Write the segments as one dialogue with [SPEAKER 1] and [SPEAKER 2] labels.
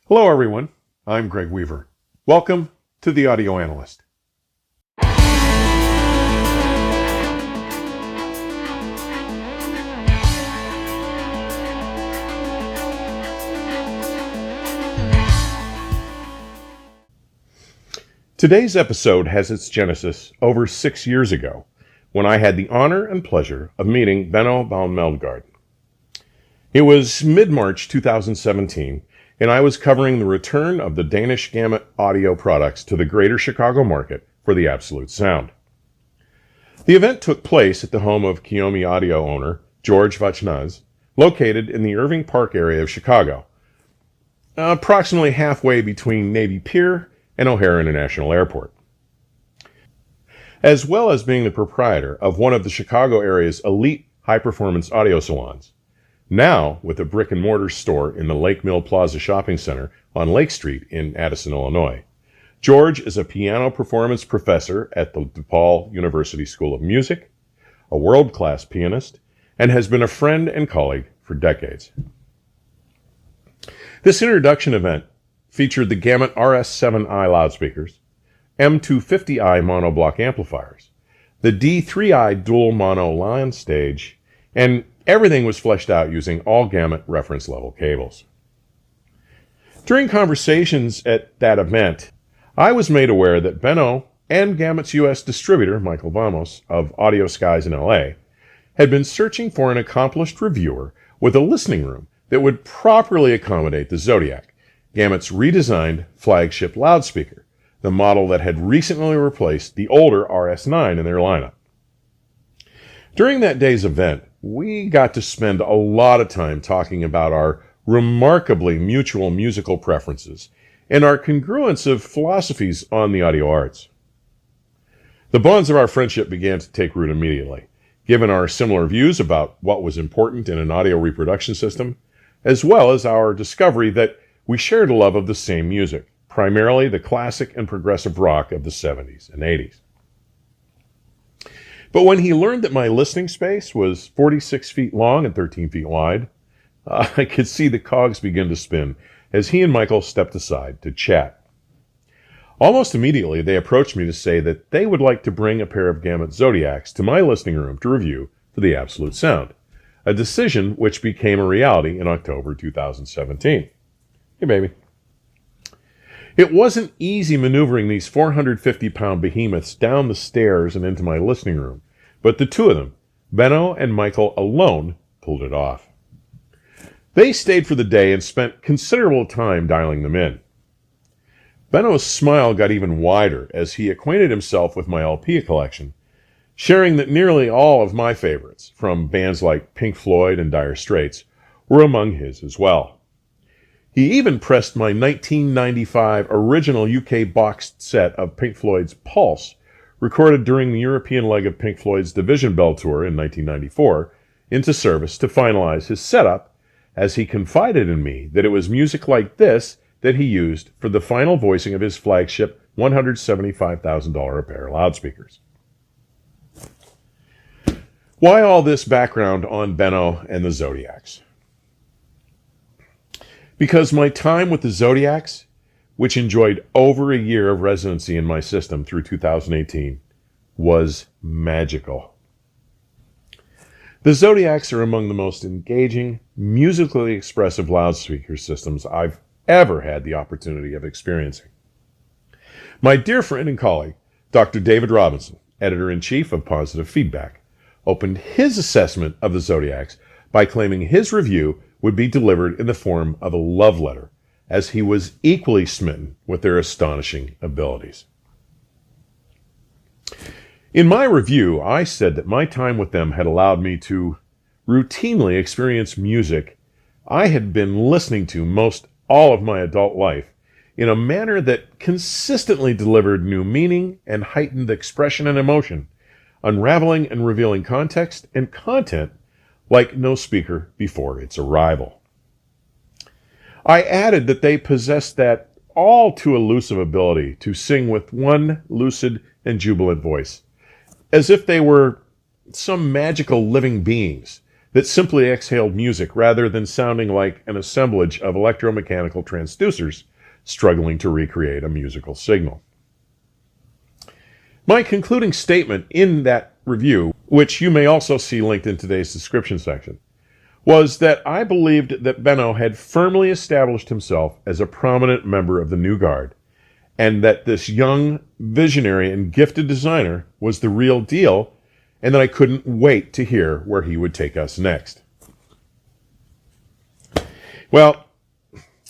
[SPEAKER 1] Hello everyone, I'm Greg Weaver. Welcome to the Audio Analyst. Today's episode has its genesis over 6 years ago, when I had the honor and pleasure of meeting Benno Baun Meldgaard. It was mid-March 2017, and I was covering the return of the Danish Gamut audio products to the greater Chicago market for the Absolute Sound. The event took place at the home of Kyomi audio owner George Vachnaz, located in the Irving Park area of Chicago, approximately halfway between Navy Pier and O'Hare International Airport. As well as being the proprietor of one of the Chicago area's elite high-performance audio salons, now with a brick-and-mortar store in the Lake Mill Plaza Shopping Center on Lake Street in Addison, Illinois. George is a piano performance professor at the DePaul University School of Music, a world-class pianist, and has been a friend and colleague for decades. This introduction event featured the Gamut RS7i loudspeakers, M250i monoblock amplifiers, the D3i dual mono line stage, and everything was fleshed out using all Gamut reference level cables. During conversations at that event, I was made aware that Benno and Gamut's U.S. distributor, Michael Vamos of Audio Skies in L.A., had been searching for an accomplished reviewer with a listening room that would properly accommodate the Zodiac, Gamut's redesigned flagship loudspeaker, the model that had recently replaced the older RS9 in their lineup. During that day's event, we got to spend a lot of time talking about our remarkably mutual musical preferences and our congruence of philosophies on the audio arts. The bonds of our friendship began to take root immediately, given our similar views about what was important in an audio reproduction system, as well as our discovery that we shared a love of the same music, primarily the classic and progressive rock of the 70s and 80s. But when he learned that my listening space was 46 feet long and 13 feet wide, I could see the cogs begin to spin as he and Michael stepped aside to chat. Almost immediately, they approached me to say that they would like to bring a pair of Gamut Zodiacs to my listening room to review for the Absolute Sound, a decision which became a reality in October 2017. Hey, baby. It wasn't easy maneuvering these 450-pound behemoths down the stairs and into my listening room, but the two of them, Benno and Michael alone, pulled it off. They stayed for the day and spent considerable time dialing them in. Benno's smile got even wider as he acquainted himself with my LP collection, sharing that nearly all of my favorites, from bands like Pink Floyd and Dire Straits, were among his as well. He even pressed my 1995 original UK boxed set of Pink Floyd's Pulse, recorded during the European leg of Pink Floyd's Division Bell tour in 1994, into service to finalize his setup, as he confided in me that it was music like this that he used for the final voicing of his flagship $175,000 a pair loudspeakers. Why all this background on Benno and the Zodiacs? Because my time with the Zodiacs, which enjoyed over a year of residency in my system through 2018, was magical. The Zodiacs are among the most engaging, musically expressive loudspeaker systems I've ever had the opportunity of experiencing. My dear friend and colleague, Dr. David Robinson, editor-in-chief of Positive Feedback, opened his assessment of the Zodiacs by claiming his review would be delivered in the form of a love letter, as he was equally smitten with their astonishing abilities. In my review, I said that my time with them had allowed me to routinely experience music I had been listening to most all of my adult life in a manner that consistently delivered new meaning and heightened expression and emotion, unraveling and revealing context and content like no speaker before its arrival. I added that they possessed that all too elusive ability to sing with one lucid and jubilant voice, as if they were some magical living beings that simply exhaled music rather than sounding like an assemblage of electromechanical transducers struggling to recreate a musical signal. My concluding statement in that review, which you may also see linked in today's description section, was that I believed that Benno had firmly established himself as a prominent member of the new guard, and that this young, visionary, and gifted designer was the real deal, and that I couldn't wait to hear where he would take us next. Well,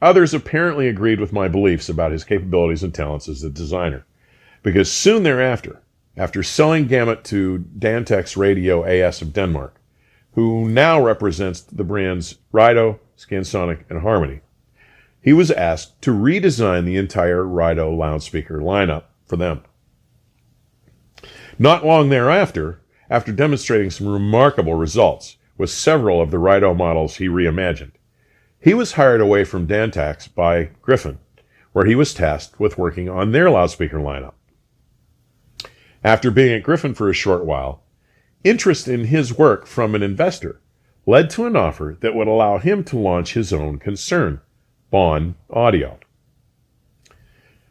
[SPEAKER 1] others apparently agreed with my beliefs about his capabilities and talents as a designer, because soon thereafter, after selling Gamut to Dantex Radio AS of Denmark, who now represents the brands Rido, Scansonic, and Harmony, he was asked to redesign the entire Rido loudspeaker lineup for them. Not long thereafter, after demonstrating some remarkable results with several of the Rido models he reimagined, he was hired away from Dantax by Griffin, where he was tasked with working on their loudspeaker lineup. After being at Griffin for a short while, interest in his work from an investor led to an offer that would allow him to launch his own concern, Baun Audio.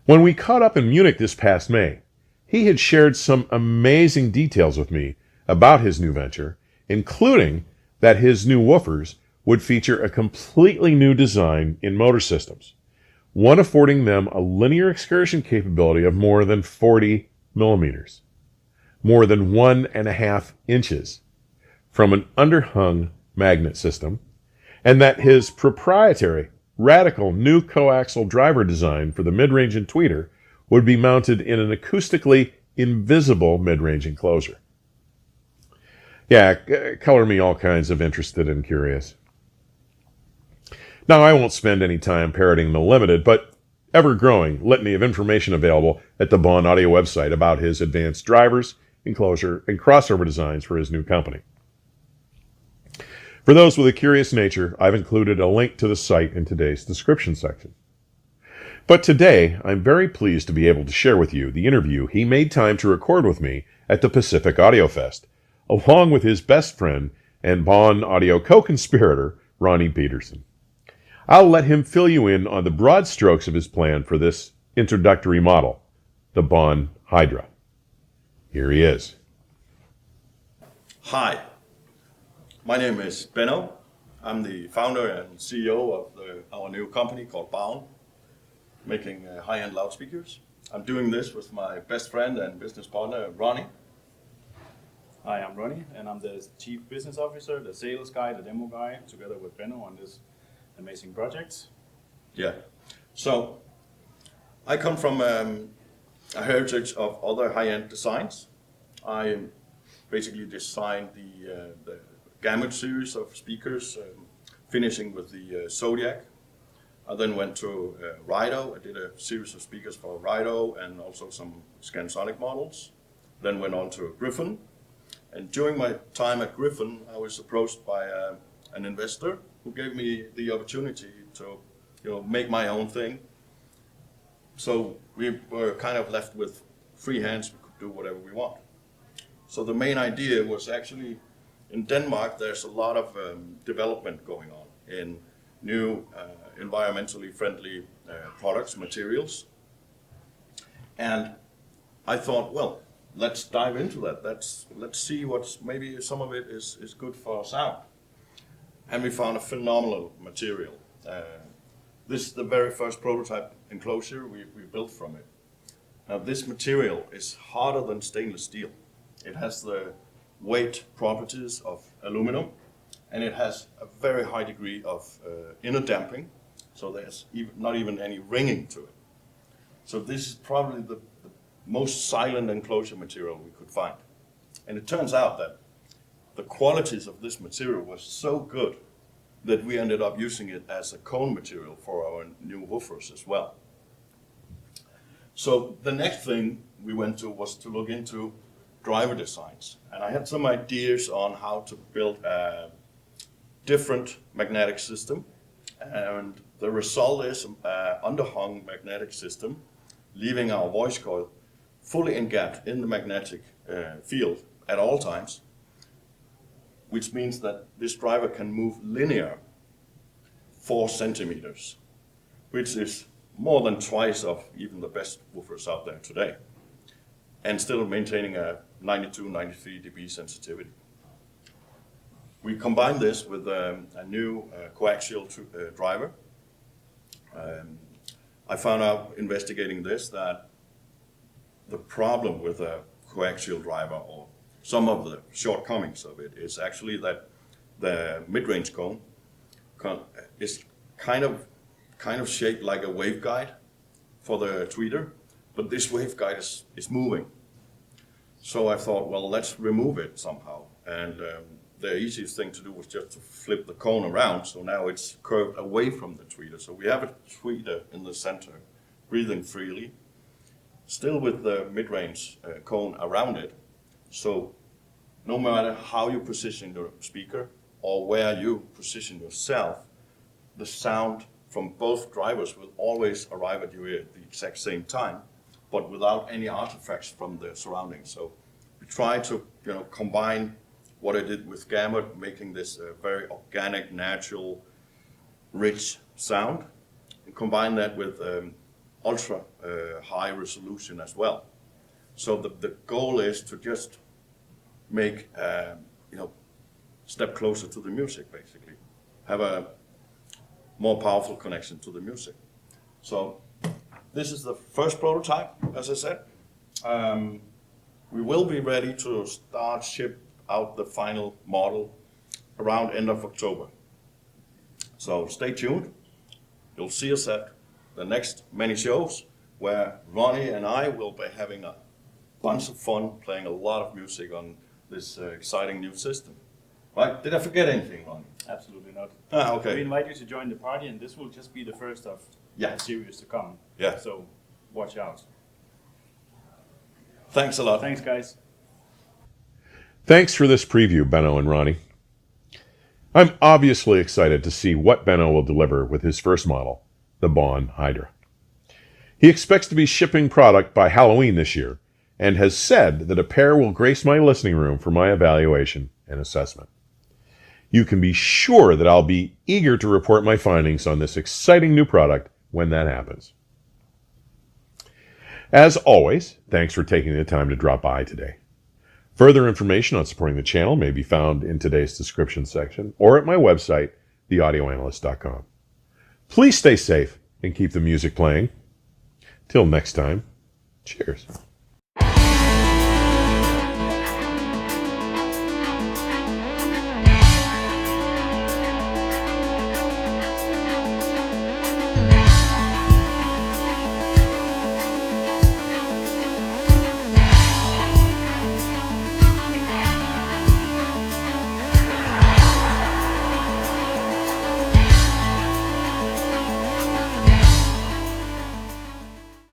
[SPEAKER 1] When we caught up in Munich this past May, he had shared some amazing details with me about his new venture, including that his new woofers would feature a completely new design in motor systems, one affording them a linear excursion capability of more than 40 millimeters, more than 1.5 inches, from an underhung magnet system, and that his proprietary, radical new coaxial driver design for the mid-range and tweeter would be mounted in an acoustically invisible mid-range enclosure. Yeah, color me all kinds of interested and curious. Now, I won't spend any time parroting the limited, but ever-growing litany of information available at the Baun Audio website about his advanced drivers, enclosure, and crossover designs for his new company. For those with a curious nature, I've included a link to the site in today's description section. But today, I'm very pleased to be able to share with you the interview he made time to record with me at the Pacific Audio Fest, along with his best friend and Baun Audio co-conspirator, Ronnie Peterson. I'll let him fill you in on the broad strokes of his plan for this introductory model, the Baun Hydra. Here he is.
[SPEAKER 2] Hi, my name is Benno. I'm the founder and CEO of our new company called Baun, making high-end loudspeakers. I'm doing this with my best friend and business partner, Ronnie.
[SPEAKER 3] Hi, I'm Ronnie, and I'm the Chief Business Officer, the sales guy, the demo guy, together with Benno on this amazing project.
[SPEAKER 2] Yeah, so I come from a heritage of other high-end designs. I basically designed the Gamut series of speakers, finishing with the Zodiac. I then went to Rido. I did a series of speakers for Rido and also some Scansonic models. Then went on to Griffin. And during my time at Griffin, I was approached by an investor who gave me the opportunity to, make my own thing. So we were kind of left with free hands. We could do whatever we want. So the main idea was actually, in Denmark, there's a lot of development going on in new environmentally friendly products, materials. And I thought, well, let's dive into that. Let's see what's, maybe some of it is good for sound. And we found a phenomenal material. This is the very first prototype enclosure we built from it. Now this material is harder than stainless steel. It has the weight properties of aluminum, and it has a very high degree of inner damping, so there's not even any ringing to it. So this is probably the most silent enclosure material we could find. And it turns out that the qualities of this material was so good that we ended up using it as a cone material for our new woofers as well. So the next thing we went to was to look into driver designs. And I had some ideas on how to build a different magnetic system. And the result is an underhung magnetic system, leaving our voice coil fully engaged in the magnetic field at all times. which means that this driver can move linear 4 centimeters, which is more than twice of even the best woofers out there today, and still maintaining a 92, 93 dB sensitivity. We combine this with a new coaxial driver. I found out investigating this that the problem with a coaxial driver, or some of the shortcomings of it, is actually that the mid-range cone is kind of shaped like a waveguide for the tweeter, but this waveguide is moving. So I thought, well, let's remove it somehow. And the easiest thing to do was just to flip the cone around, so now it's curved away from the tweeter. So we have a tweeter in the center, breathing freely, still with the mid-range cone around it. So no matter how you position your speaker or where you position yourself, the sound from both drivers will always arrive at your ear at the exact same time, but without any artifacts from the surroundings. So we try to combine what I did with Gamut, making this a very organic, natural, rich sound, and combine that with ultra high resolution as well. So the goal is to just make step closer to the music, basically, have a more powerful connection to the music. So this is the first prototype, as I said. We will be ready to start ship out the final model around end of October. So stay tuned. You'll see us at the next many shows where Ronnie and I will be having a bunch of fun playing a lot of music on this exciting new system. Right? Did I forget anything, Ronnie?
[SPEAKER 3] Absolutely not.
[SPEAKER 2] Okay.
[SPEAKER 3] We invite you to join the party, and this will just be the first of a series to come.
[SPEAKER 2] Yeah.
[SPEAKER 3] So watch out.
[SPEAKER 2] Thanks a lot.
[SPEAKER 3] Thanks, guys.
[SPEAKER 1] Thanks for this preview, Benno and Ronnie. I'm obviously excited to see what Benno will deliver with his first model, the Baun Hydra. He expects to be shipping product by Halloween this year, and has said that a pair will grace my listening room for my evaluation and assessment. You can be sure that I'll be eager to report my findings on this exciting new product when that happens. As always, thanks for taking the time to drop by today. Further information on supporting the channel may be found in today's description section or at my website, theaudioanalyst.com. Please stay safe and keep the music playing. Till next time, cheers.